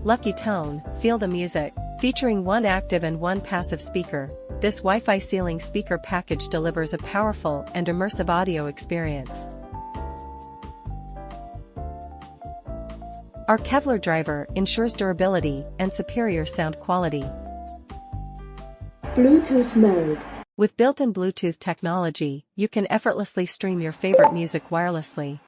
Lucky Tone, Feel the Music. Featuring one active and one passive speaker, this Wi-Fi ceiling speaker package delivers a powerful and immersive audio experience. Our Kevlar driver ensures durability and superior sound quality. Bluetooth mode. With built-in Bluetooth technology, you can effortlessly stream your favorite music wirelessly.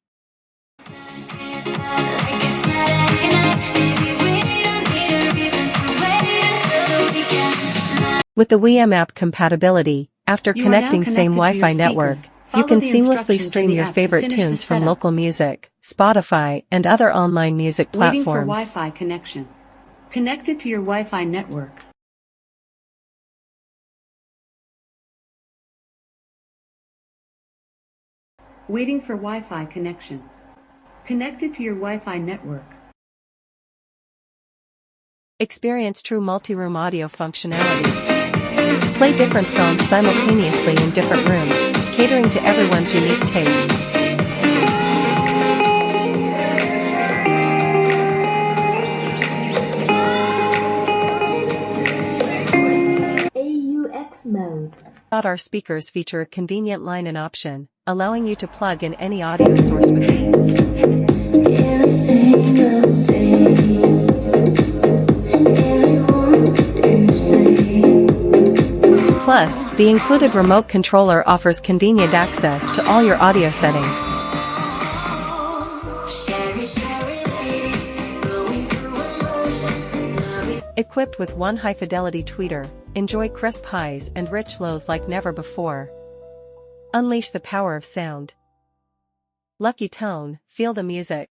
With the WiFi app compatibility, after connecting same Wi-Fi network, you can seamlessly stream your favorite tunes from local music, Spotify, and other online music platforms. Waiting for Wi-Fi connection. Connected to your Wi-Fi network. Waiting for Wi-Fi connection. Connected to your Wi-Fi network. Experience true multi-room audio functionality. Play different songs simultaneously in different rooms, catering to everyone's unique tastes. AUX mode. Our speakers feature a convenient line-in option, allowing you to plug in any audio source with ease. Plus, the included remote controller offers convenient access to all your audio settings. Equipped with one high-fidelity tweeter, enjoy crisp highs and rich lows like never before. Unleash the power of sound. Lucky Tone, Feel the Music.